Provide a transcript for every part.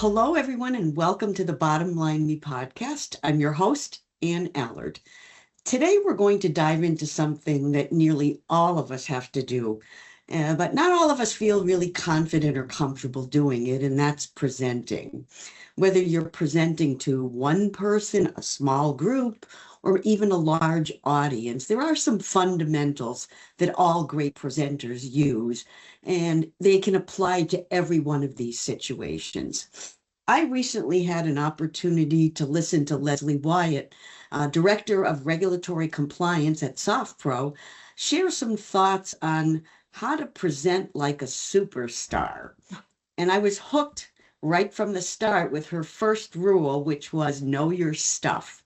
Hello everyone, and welcome to the Bottom Line Me podcast. I'm your host, Ann Allard. Today we're going to dive into something that nearly all of us have to do, but not all of us feel really confident or comfortable doing it, and that's presenting. Whether you're presenting to one person, a small group, or even a large audience, there are some fundamentals that all great presenters use, and they can apply to every one of these situations. I recently had an opportunity to listen to Leslie Wyatt, Director of Regulatory Compliance at SoftPro, share some thoughts on how to present like a superstar. And I was hooked right from the start with her first rule, which was know your stuff.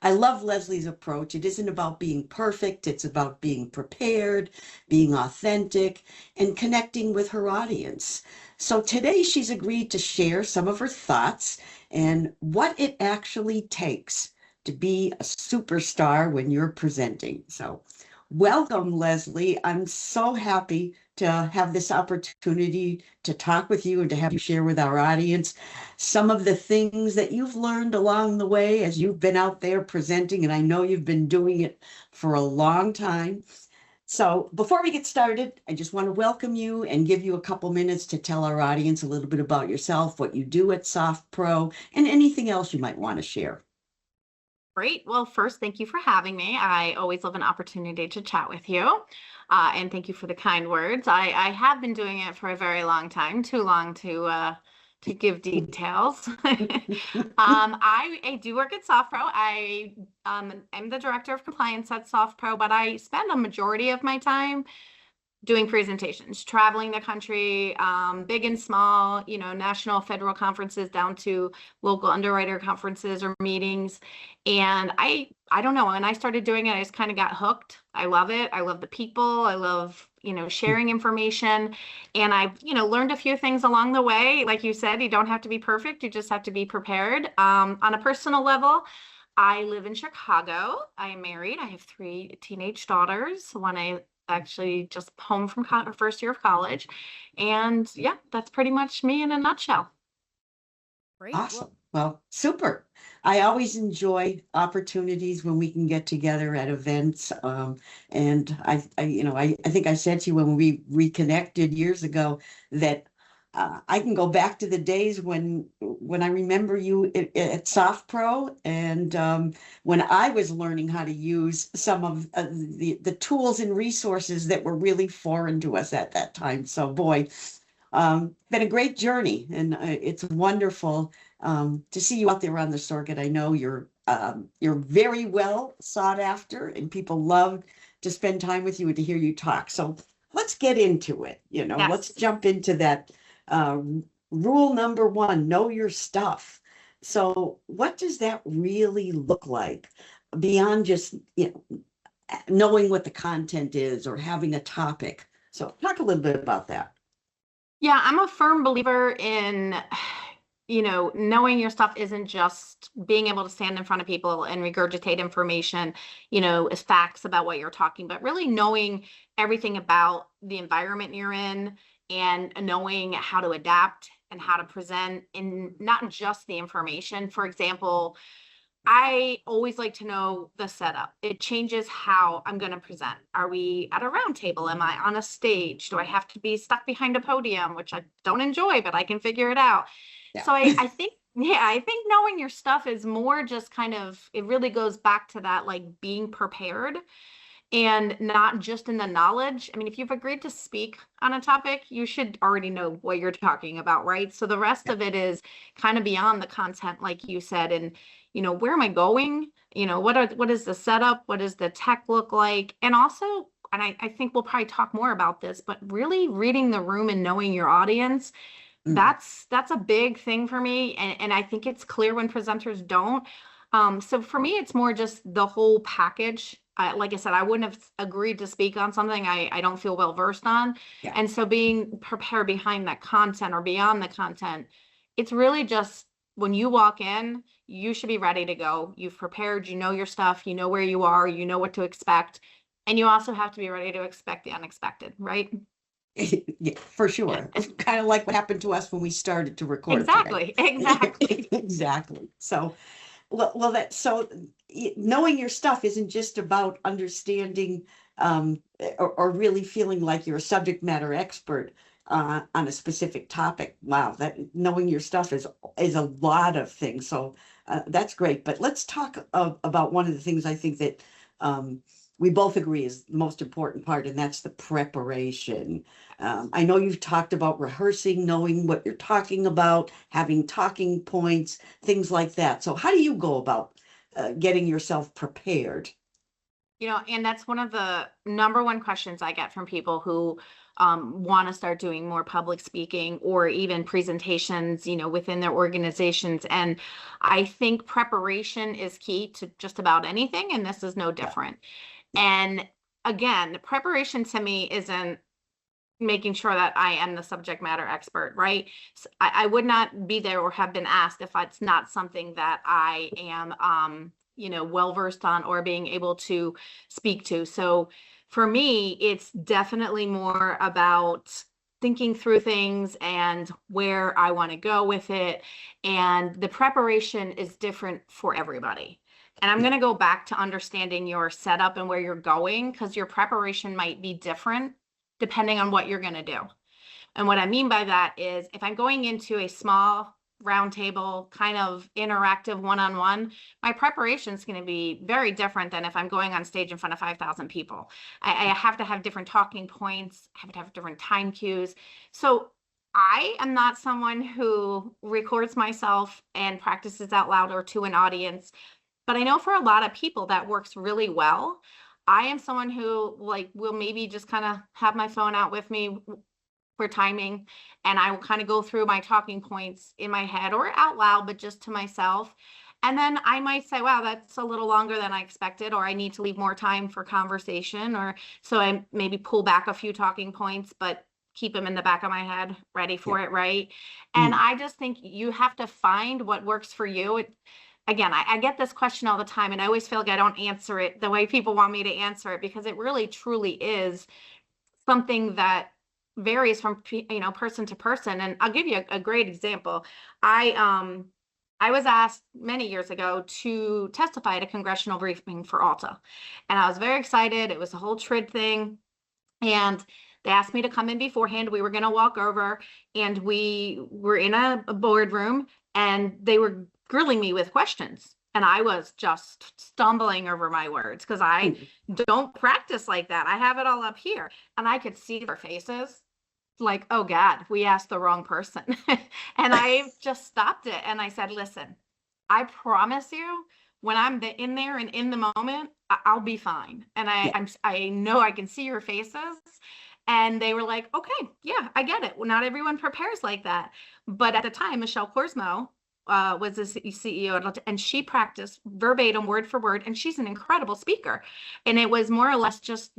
I love Leslie's approach. It isn't about being perfect, it's about being prepared, being authentic, and connecting with her audience. So today she's agreed to share some of her thoughts and what it actually takes to be a superstar when you're presenting. So welcome, Leslie. I'm so happy to have this opportunity to talk with you and to have you share with our audience some of the things that you've learned along the way as you've been out there presenting, and I know you've been doing it for a long time. So before we get started, I just want to welcome you and give you a couple minutes to tell our audience a little bit about yourself, what you do at SoftPro, and anything else you might want to share. Great. Well, first, thank you for having me. I always love an opportunity to chat with you. And thank you for the kind words. I have been doing it for a very long time, too long to give details. I do work at SoftPro. I'm the director of compliance at SoftPro, but I spend a majority of my time doing presentations, traveling the country, big and small, national, federal conferences down to local underwriter conferences or meetings. And I don't know, when I started doing it, I just kind of got hooked. I love it. I love the people. I love, sharing information. And I've, learned a few things along the way. Like you said, you don't have to be perfect. You just have to be prepared. On a personal level, I live in Chicago. I am married. I have 3 teenage daughters. One I actually just home from first year of college. And yeah, that's pretty much me in a nutshell. Great. Awesome. Well, super. I always enjoy opportunities when we can get together at events. And I think I said to you when we reconnected years ago that I can go back to the days when I remember you at SoftPro, and when I was learning how to use some of the tools and resources that were really foreign to us at that time. So boy, been a great journey, and it's wonderful to see you out there on the circuit. I know you're very well sought after, and people love to spend time with you and to hear you talk. So let's get into it. Yes. Let's jump into that. Rule number 1, know your stuff. So what does that really look like beyond just knowing what the content is or having a topic? So talk a little bit about that. Yeah, I'm a firm believer in, knowing your stuff isn't just being able to stand in front of people and regurgitate information, as facts about what you're talking, but really knowing everything about the environment you're in and knowing how to adapt and how to present, and not just the information. For example, I always like to know the setup. It changes how I'm going to present. Are we at a round table? Am I on a stage? Do I have to be stuck behind a podium, which I don't enjoy, but I can figure it out? Yeah. So I think knowing your stuff is more just kind of, it really goes back to that, like being prepared and not just in the knowledge. I mean, if you've agreed to speak on a topic, you should already know what you're talking about, right? So the rest of it is kind of beyond the content, like you said, and where am I going? What is the setup? What does the tech look like? And also, and I think we'll probably talk more about this, but really reading the room and knowing your audience, that's a big thing for me. And I think it's clear when presenters don't. So for me, it's more just the whole package. Like I said, I wouldn't have agreed to speak on something I don't feel well versed on. Yeah. And so being prepared behind that content or beyond the content, it's really just when you walk in, you should be ready to go. You've prepared, you know your stuff, you know where you are, you know what to expect. And you also have to be ready to expect the unexpected, right? Yeah, for sure. Kind of like what happened to us when we started to record today. Exactly, exactly. Exactly. So, well, knowing your stuff isn't just about understanding or really feeling like you're a subject matter expert on a specific topic. Wow, that knowing your stuff is a lot of things. So that's great. But let's talk about one of the things I think that we both agree is the most important part, and that's the preparation. I know you've talked about rehearsing, knowing what you're talking about, having talking points, things like that. So, how do you go about getting yourself prepared? And that's one of the number one questions I get from people who want to start doing more public speaking or even presentations, within their organizations. And I think preparation is key to just about anything, and this is no Yeah, different. yeah, And again, the preparation to me isn't making sure that I am the subject matter expert, right? I would not be there or have been asked if it's not something that I am, well versed on or being able to speak to. So for me, it's definitely more about thinking through things and where I want to go with it. And the preparation is different for everybody. And I'm yeah, going to go back to understanding your setup and where you're going, because your preparation might be different depending on what you're going to do. And what I mean by that is if I'm going into a small roundtable kind of interactive one-on-one, my preparation is going to be very different than if I'm going on stage in front of 5,000 people. I have to have different talking points, I have to have different time cues. So I am not someone who records myself and practices out loud or to an audience, but I know for a lot of people that works really well. I am someone who will maybe just kind of have my phone out with me for timing, and I will kind of go through my talking points in my head or out loud, but just to myself. And then I might say, wow, that's a little longer than I expected, or I need to leave more time for conversation, or so I maybe pull back a few talking points, but keep them in the back of my head, ready yeah. for it, right? And Mm, I just think you have to find what works for you. Again, I get this question all the time, and I always feel like I don't answer it the way people want me to answer it, because it really truly is something that varies from person to person. And I'll give you a great example. I was asked many years ago to testify at a congressional briefing for Alta, and I was very excited. It was a whole TRID thing, and they asked me to come in beforehand. We were going to walk over, and we were in a boardroom, and they were grilling me with questions. And I was just stumbling over my words because I mm, don't practice like that. I have it all up here, and I could see their faces like, oh God, we asked the wrong person. And I just stopped it and I said, listen, I promise you, when I'm in there and in the moment, I'll be fine. And yeah, I know I can see your faces. And they were like, okay, yeah, I get it. Well, not everyone prepares like that. But at the time, Michelle Korsmo was the CEO, and she practiced verbatim, word for word, and she's an incredible speaker. And it was more or less just,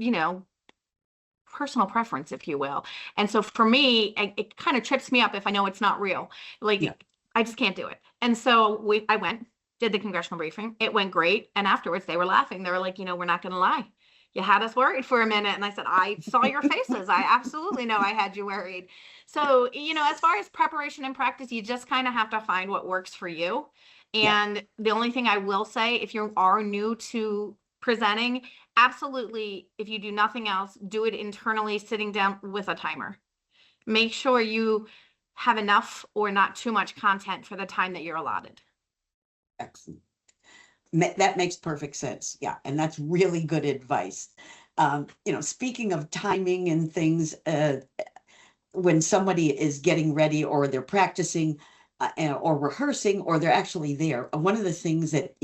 personal preference, if you will. And so for me, it kind of trips me up if I know it's not real. yeah. Like, I just can't do it. And so I went, did the congressional briefing. It went great. And afterwards they were laughing. They were like, we're not going to lie. You had us worried for a minute. And I said, I saw your faces. I absolutely know I had you worried. So, as far as preparation and practice, you just kind of have to find what works for you. Yeah. And the only thing I will say, if you are new to presenting, absolutely, if you do nothing else, do it internally, sitting down with a timer. Make sure you have enough or not too much content for the time that you're allotted. Excellent. That makes perfect sense. Yeah, and that's really good advice. Speaking of timing and things, when somebody is getting ready or they're practicing or rehearsing or they're actually there, one of the things that,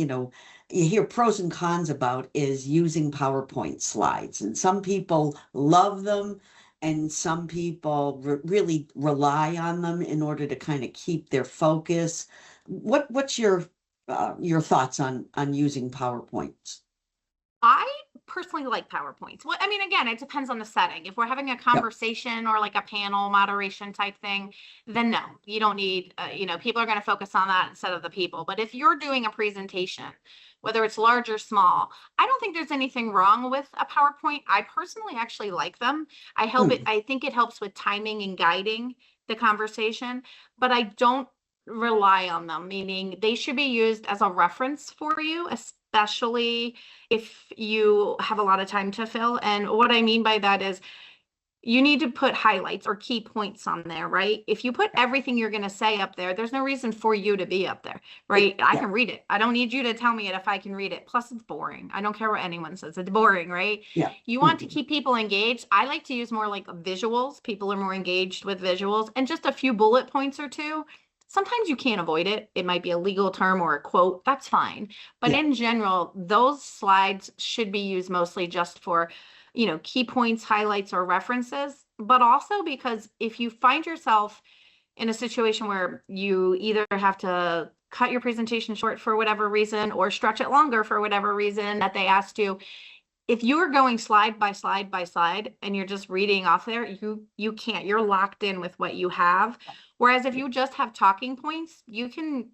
you hear pros and cons about is using PowerPoint slides. And some people love them and some people really rely on them in order to kind of keep their focus. What's your thoughts on using PowerPoints? I personally like PowerPoints. Well, I mean, again, it depends on the setting. If we're having a Yep. conversation or like a panel moderation type thing, then no, you don't need, people are going to focus on that instead of the people. But if you're doing a presentation, whether it's large or small, I don't think there's anything wrong with a PowerPoint. I personally actually like them. I think it helps with timing and guiding the conversation, but I don't rely on them, meaning they should be used as a reference for you, especially if you have a lot of time to fill. And what I mean by that is you need to put highlights or key points on there, right? If you put everything you're going to say up there, there's no reason for you to be up there, right? I Yeah. can read it. I don't need you to tell me it if I can read it. Plus, it's boring. I don't care what anyone says. It's boring, right? Yeah. You want to keep people engaged. I like to use more like visuals. People are more engaged with visuals, and just a few bullet points or two. Sometimes you can't avoid it. It might be a legal term or a quote. That's fine. But Yeah. in general, those slides should be used mostly just for key points, highlights, or references, but also because if you find yourself in a situation where you either have to cut your presentation short for whatever reason or stretch it longer for whatever reason that they asked you, if you're going slide by slide by slide and you're just reading off there, you can't. You're locked in with what you have. Whereas if you just have talking points, you can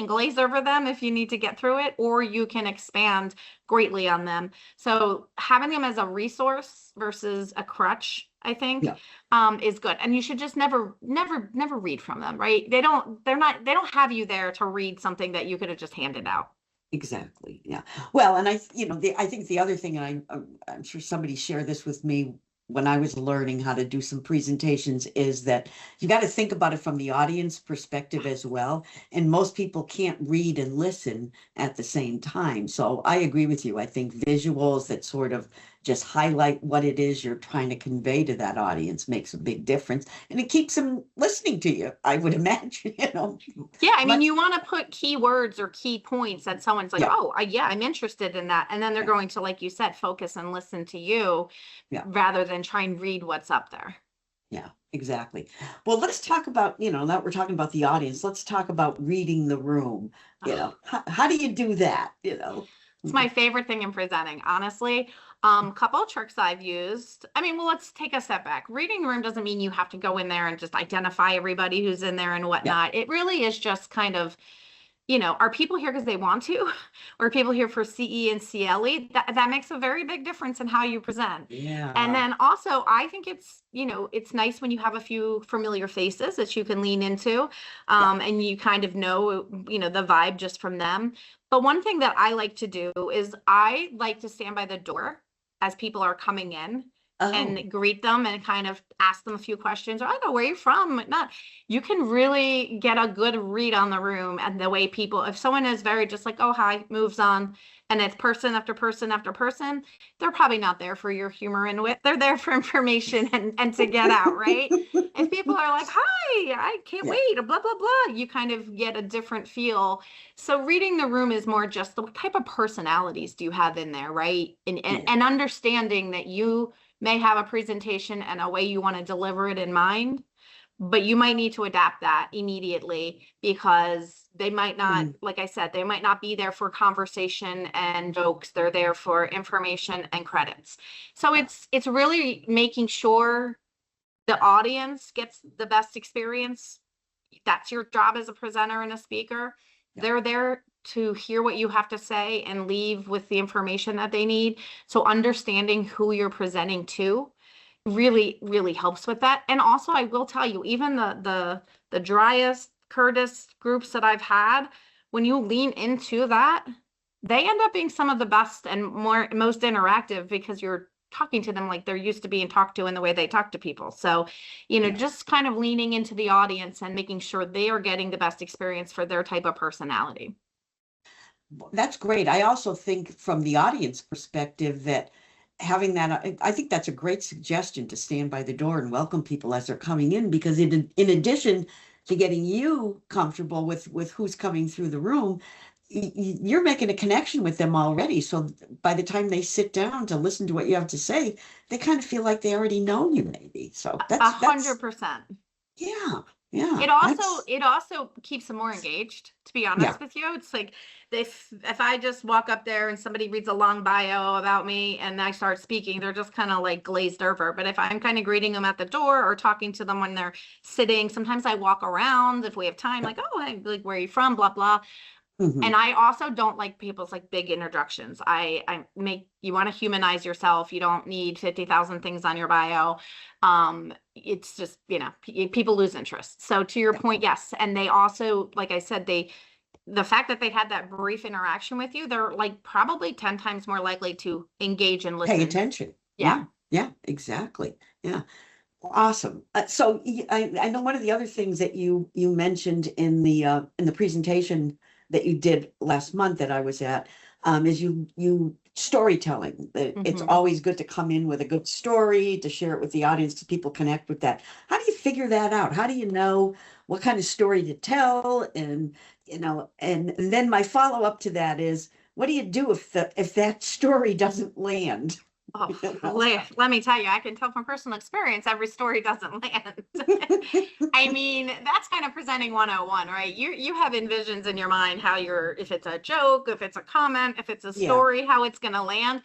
glaze over them if you need to get through it, or you can expand greatly on them. So having them as a resource versus a crutch, I think, Yeah. is good. And you should just never read from them, right? They don't have you there to read something that you could have just handed out. Exactly. Yeah. Well, and I think the other thing, and I'm sure somebody shared this with me when I was learning how to do some presentations, is that you got to think about it from the audience perspective as well. And most people can't read and listen at the same time. So I agree with you. I think visuals that sort of just highlight what it is you're trying to convey to that audience makes a big difference. And it keeps them listening to you, I would imagine, Yeah, I mean, much. you want to put keywords or key points that someone's like, Yeah. oh, yeah, I'm interested in that. And then they're Yeah. going to, like you said, focus and listen to you Yeah. rather than try and read what's up there. Yeah, exactly. Well, let's talk about, now that we're talking about the audience, let's talk about reading the room. Ugh. How do you do that? It's my favorite thing in presenting, honestly. Couple of tricks I've used. I mean, well, let's take a step back. Reading the room doesn't mean you have to go in there and just identify everybody who's in there and Yeah. whatnot. It really is just kind of, are people here because they want to, or are people here for CE and CLE? That makes a very big difference in how you present. Yeah. And then also, I think it's nice when you have a few familiar faces that you can lean into, and you kind of know the vibe just from them. But one thing that I like to do is I like to stand by the door as people are coming in Oh, and greet them and kind of ask them a few questions, or I don't know where you're from. Not, you can really get a good read on the room and the way people, if someone is very just like, oh, hi, moves on, and it's person after person after person, they're probably not there for your humor and wit. They're there for information and to get out, right? If people are like, hi, I can't yeah. wait, blah, blah, blah, you kind of get a different feel. So reading the room is more just the type of personalities do you have in there, right? Yeah. And understanding that you may have a presentation and a way you want to deliver it in mind, but you might need to adapt that immediately because they might not, like I said, they might not be there for conversation and jokes. They're there for information and credits. So it's really making sure the audience gets the best experience. That's your job as a presenter and a speaker. Yeah. They're there to hear what you have to say and leave with the information that they need. So understanding who you're presenting to really, really helps with that. And also, I will tell you, even the driest, curtest groups that I've had, when you lean into that, they end up being some of the best and most interactive because you're talking to them like they're used to being talked to in the way they talk to people. So, Yeah. just kind of leaning into the audience and making sure they are getting the best experience for their type of personality. That's great. I also think from the audience perspective that having that, I think that's a great suggestion to stand by the door and welcome people as they're coming in, because in addition to getting you comfortable with who's coming through the room, you're making a connection with them already. So by the time they sit down to listen to what you have to say, they kind of feel like they already know you, maybe. So that's 100%. yeah. Yeah, It also keeps them more engaged, to be yeah. honest with you. It's like if I just walk up there and somebody reads a long bio about me and I start speaking, they're just kind of like glazed over. But if I'm kind of greeting them at the door or talking to them when they're sitting, sometimes I walk around if we have time, like, oh, hey, like, where are you from? Blah, blah. Hmm. And I also don't like people's like big introductions. I make you want to humanize yourself. You don't need 50,000 things on your bio. It's just, people lose interest. So to your Yeah. point, yes. And they also, like I said, the fact that they had that brief interaction with you, they're like probably 10 times more likely to engage and Pay listen. attention. Yeah. Yeah, yeah, exactly. Yeah. Awesome. I know one of the other things that you mentioned in the presentation that you did last month that I was at, is you storytelling. That it's Hmm. always good to come in with a good story to share it with the audience so people connect with that. How do you figure that out? How do you know what kind of story to tell? And and then my follow up to that is, what do you do if that story doesn't land? Oh, You know? let me tell you, I can tell from personal experience, every story doesn't land. I mean, that's kind of presenting 101, right? You have envisions in your mind how if it's a joke, if it's a comment, if it's a Yeah, story, how it's going to land.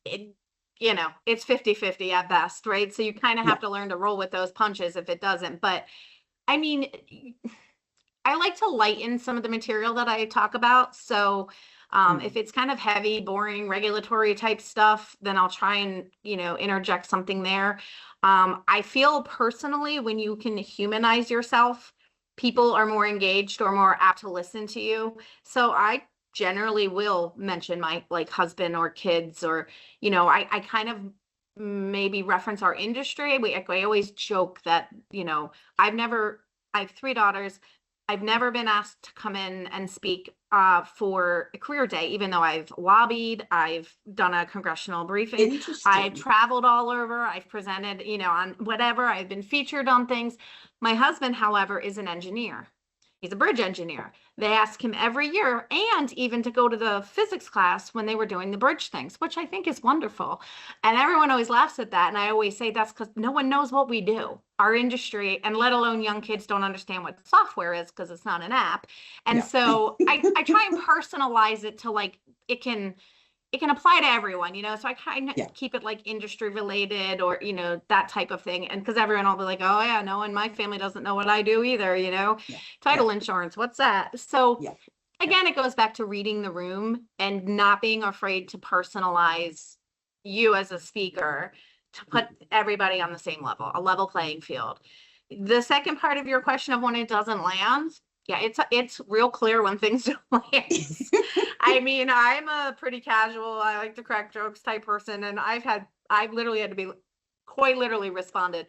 It, it's 50-50 at best, right? So you kind of yeah. have to learn to roll with those punches if it doesn't. But I mean, I like to lighten some of the material that I talk about. So if Mm. it's kind of heavy, boring, regulatory type stuff, then I'll try and, interject something there. I feel personally when you can humanize yourself, people are more engaged or more apt to listen to you. So I generally will mention my like husband or kids or, I kind of maybe reference our industry. I always joke that, I have three daughters. I've never been asked to come in and speak for a career day, even though I've lobbied, I've done a congressional briefing, I've Interesting. traveled all over, I've presented, on whatever, I've been featured on things. My husband, however, is an engineer. He's a bridge engineer. They ask him every year and even to go to the physics class when they were doing the bridge things, which I think is wonderful. And everyone always laughs at that. And I always say that's because no one knows what we do. Our industry, and let alone young kids, don't understand what software is because it's not an app. And Yeah. so I try and personalize it to like it can apply to everyone, so I kind of Yeah. keep it like industry related or that type of thing. And because everyone will be like, oh yeah, no one in my family doesn't know what I do either. Yeah. Yeah. Title insurance, what's that? So Yeah. Yeah. again, it goes back to reading the room and not being afraid to personalize you as a speaker to put Mhm. everybody on the same level, a level playing field. The second part of your question of when it doesn't land, yeah, it's real clear when things don't land. I mean, I'm a pretty casual, I like to crack jokes type person, and I've literally had to be quite literally responded,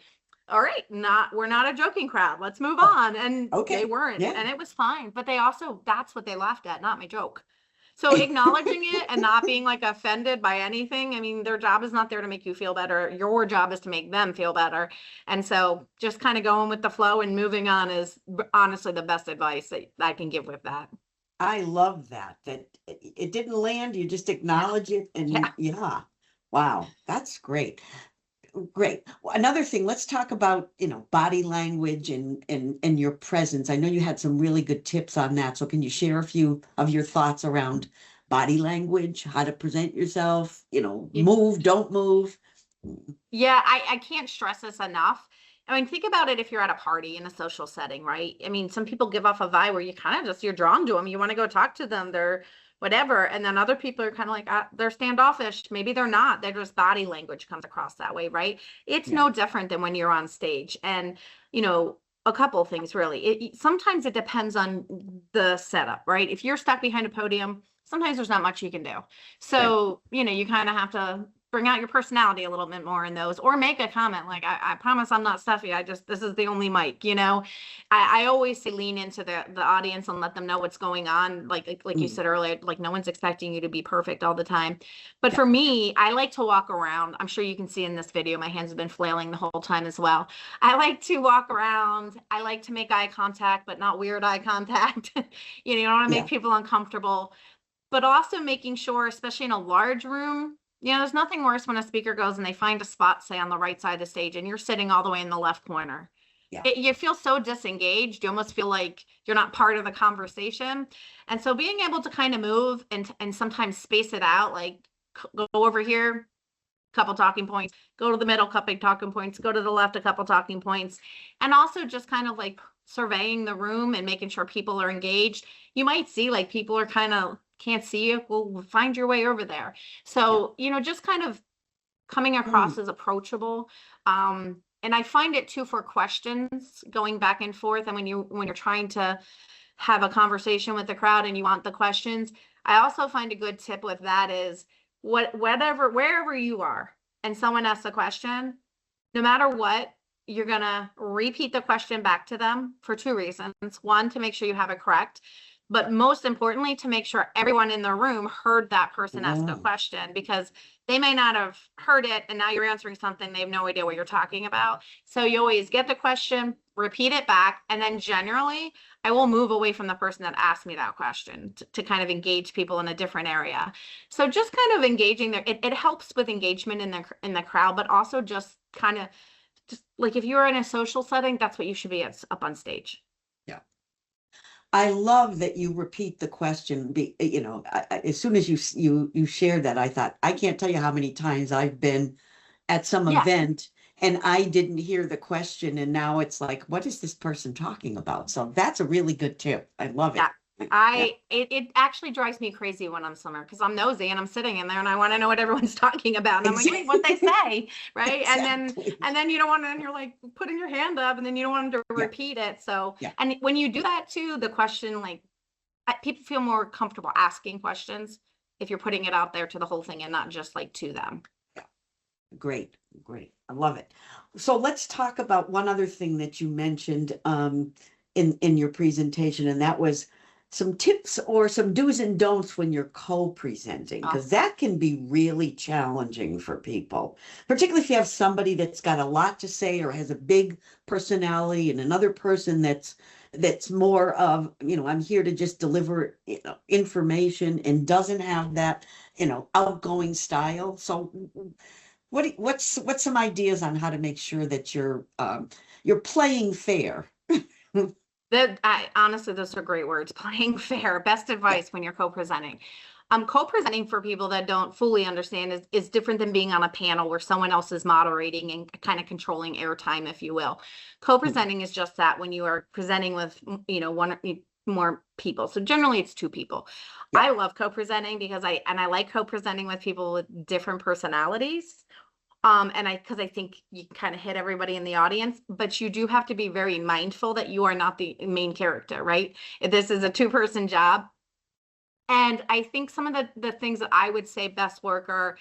all right, we're not a joking crowd. Let's move Oh, on. And they okay. weren't, Yeah. and it was fine. But they also, that's what they laughed at, not my joke. So acknowledging it and not being like offended by anything. I mean, their job is not there to make you feel better. Your job is to make them feel better. And so just kind of going with the flow and moving on is honestly the best advice that I can give with that. I love that. That it didn't land, you just Yeah. acknowledge it, and Yeah. yeah. Wow, that's great. Great. Well, another thing, let's talk about, body language and your presence. I know you had some really good tips on that. So can you share a few of your thoughts around body language, how to present yourself, You, move, don't move? Yeah, I can't stress this enough. I mean, think about it if you're at a party in a social setting, right? I mean, some people give off a vibe where you kind of just, you're drawn to them. You want to go talk to them. They're whatever. And then other people are kind of like, they're standoffish. Maybe they're not. They're just body language comes across that way, right? It's Yeah. no different than when you're on stage. And, a couple of things really. Sometimes it depends on the setup, right? If you're stuck behind a podium, sometimes there's not much you can do. Right. So, you kind of have to bring out your personality a little bit more in those or make a comment like I promise I'm not stuffy, this is the only mic. I always say lean into the audience and let them know what's going on, like you Mm. said earlier, like no one's expecting you to be perfect all the time. But Yeah. for me, I like to walk around. I'm sure you can see in this video my hands have been flailing the whole time as well. I like to walk around. I like to make eye contact, but not weird eye contact. You don't want to make Yeah. people uncomfortable, but also making sure, especially in a large room, there's nothing worse when a speaker goes and they find a spot, say on the right side of the stage, and you're sitting all the way in the left corner. Yeah. You feel so disengaged. You almost feel like you're not part of the conversation. And so being able to kind of move and sometimes space it out, like go over here, couple talking points, go to the middle, couple talking points, go to the left, a couple talking points, and also just kind of like surveying the room and making sure people are engaged. You might see like people are kind of can't see you. Well, find your way over there. So, just kind of coming across Mm. as approachable. And I find it too for questions going back and forth. And when you're trying to have a conversation with the crowd and you want the questions, I also find a good tip with that is wherever you are and someone asks a question, no matter what, you're gonna repeat the question back to them for two reasons. One, to make sure you have it correct, but most importantly, to make sure everyone in the room heard that person ask a Oh, question, because they may not have heard it and now you're answering something they have no idea what you're talking about. So you always get the question, repeat it back, and then generally I will move away from the person that asked me that question to kind of engage people in a different area. So just kind of engaging there, it helps with engagement in the crowd, but also just kind of just like if you're in a social setting, that's what you should be up on stage. yeah. I love that you repeat the question. As soon as you shared that, I thought, I can't tell you how many times I've been at some Yeah. event and I didn't hear the question, and now it's like, what is this person talking about? So that's a really good tip. I love Yeah. it. Yeah, It actually drives me crazy when I'm somewhere because I'm nosy and I'm sitting in there and I want to know what everyone's talking about. And I'm like, wait, what they say, right? exactly. And then you don't want to, and you're like putting your hand up and then you don't want them to Yeah, repeat it. So, yeah, and when you do that too, the question, like people feel more comfortable asking questions if you're putting it out there to the whole thing and not just like to them. yeah. Great, great. I love it. So let's talk about one other thing that you mentioned in your presentation, and that was some tips or some do's and don'ts when you're co-presenting, because Awesome. that can be really challenging for people, particularly if you have somebody that's got a lot to say or has a big personality and another person that's more of, I'm here to just deliver, information and doesn't have that, outgoing style. So what's some ideas on how to make sure that you're playing fair? That I honestly, those are great words. Playing fair, best Yeah. advice when you're co-presenting. Co-presenting for people that don't fully understand is different than being on a panel where someone else is moderating and kind of controlling airtime, if you will. Mhm. Co-presenting is just that when you are presenting with, one or more people. So generally it's two people. Yeah. I love co-presenting because I like co-presenting with people with different personalities. And because I think you can kind of hit everybody in the audience, but you do have to be very mindful that you are not the main character, right? If this is a two-person job. And I think some of the things that I would say best work are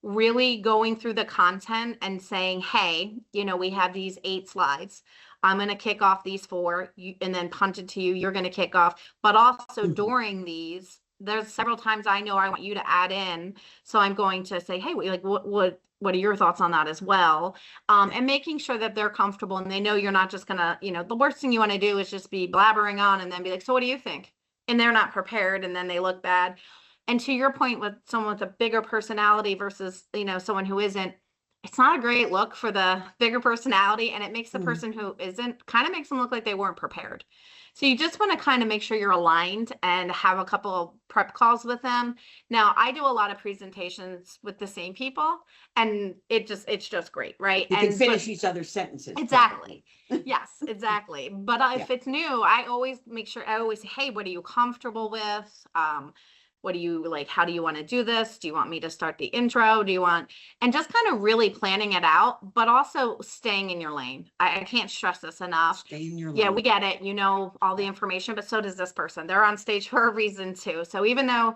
really going through the content and saying, hey, we have these 8 slides. I'm going to kick off these 4 and then punt it to you. You're going to kick off. But also Mhm. during these, there's several times I know I want you to add in. So I'm going to say, hey, like what are your thoughts on that as well? Yeah. And making sure that they're comfortable and they know you're not just going to, the worst thing you want to do is just be blabbering on and then be like, so what do you think? And they're not prepared and then they look bad. And to your point with someone with a bigger personality versus, someone who isn't, it's not a great look for the bigger personality. And it makes the Mhm. person who isn't kind of makes them look like they weren't prepared. So you just want to kind of make sure you're aligned and have a couple of prep calls with them. Now, I do a lot of presentations with the same people and it's just great, right? You can finish each other's sentences, Exactly. probably. Yes, exactly. But Yeah. if it's new, I always make sure I always say, hey, what are you comfortable with? What do you like? How do you want to do this? Do you want me to start the intro? Do you want, and just kind of really planning it out, but also staying in your lane. I can't stress this enough. Stay in your Yeah, we lane. get it. All the information, but so does this person. They're on stage for a reason too. So even though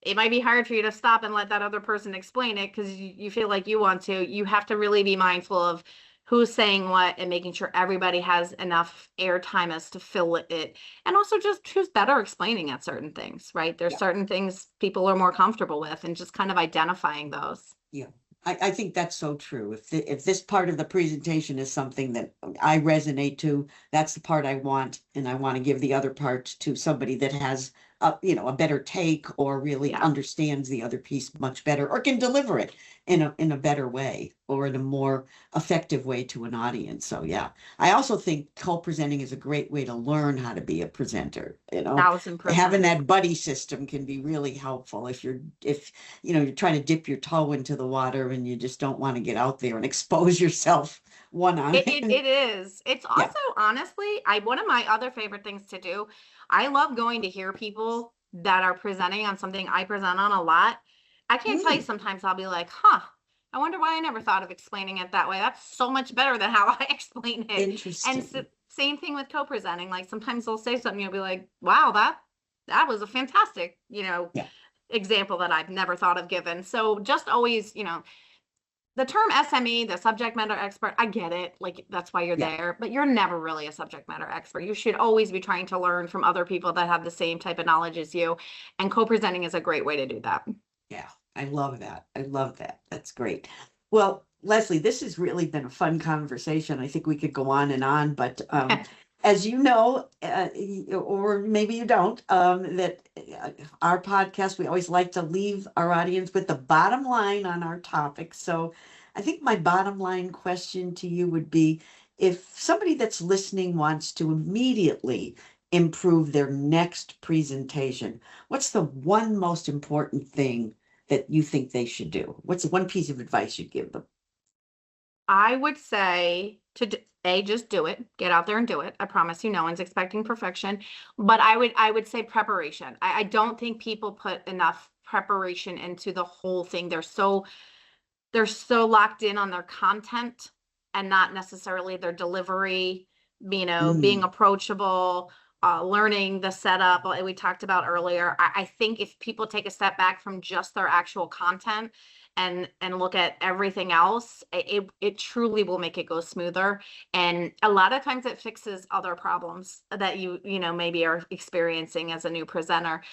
it might be hard for you to stop and let that other person explain it because you feel like you want to, you have to really be mindful of who's saying what and making sure everybody has enough airtime as to fill it. And also just who's better explaining at certain things, right? There's Yeah. certain things people are more comfortable with and just kind of identifying those. Yeah. I think that's so true. If this part of the presentation is something that I resonate to, that's the part I want, and I want to give the other part to somebody that has a better take, or really Yeah. understands the other piece much better, or can deliver it in a better way, or in a more effective way to an audience. So yeah, I also think co-presenting is a great way to learn how to be a presenter. 1000%. Having that buddy system can be really helpful if you're trying to dip your toe into the water and you just don't want to get out there and expose yourself one on. It is. It's Yeah. also honestly, one of my other favorite things to do. I love going to hear people that are presenting on something I present on a lot. I can't tell you, Mm, sometimes I'll be like, huh, I wonder why I never thought of explaining it that way. That's so much better than how I explain it. And so, interesting. same thing with co-presenting. Like sometimes they'll say something, you'll be like, wow, that was a fantastic, Yeah. example that I've never thought of giving. So just always, the term SME, the subject matter expert, I get it. Like that's why you're Yeah. there, but you're never really a subject matter expert. You should always be trying to learn from other people that have the same type of knowledge as you. And co-presenting is a great way to do that. Yeah, I love that. I love that. That's great. Well, Leslie, this has really been a fun conversation. I think we could go on and on, but as you know, or maybe you don't, that our podcast, we always like to leave our audience with the bottom line on our topic. So I think my bottom line question to you would be, if somebody that's listening wants to immediately improve their next presentation, what's the one most important thing that you think they should do? What's the one piece of advice you'd give them? I would say just do it. Get out there and do it. I promise you, no one's expecting perfection. But I would say preparation. I don't think people put enough preparation into the whole thing. They're so locked in on their content and not necessarily their delivery, being Mm, approachable, learning the setup like we talked about earlier. I think if people take a step back from just their actual content and look at everything else, it truly will make it go smoother. And a lot of times it fixes other problems that you maybe are experiencing as a new presenter.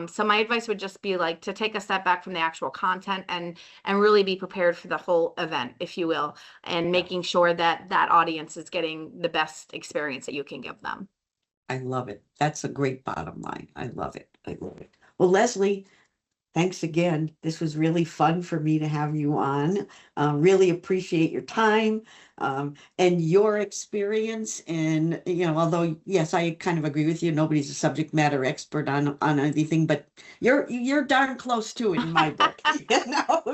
So my advice would just be like to take a step back from the actual content and really be prepared for the whole event, if you will, and yeah, making sure that that audience is getting the best experience that you can give them. I love it. That's a great bottom line. I love it. I love it. Well, Leslie, thanks again. This was really fun for me to have you on. Really appreciate your time, and your experience. And although yes, I kind of agree with you. Nobody's a subject matter expert on anything, but you're darn close to it in my book.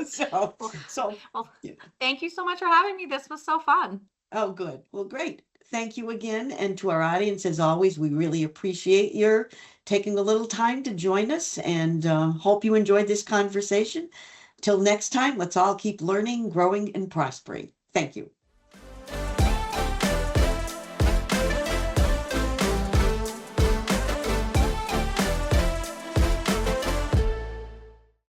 So Well, so. well, Yeah. thank you so much for having me. This was so fun. Oh, good. Well, great. Thank you again. And to our audience, as always, we really appreciate your taking a little time to join us, and hope you enjoyed this conversation. Till next time, let's all keep learning, growing, and prospering. Thank you.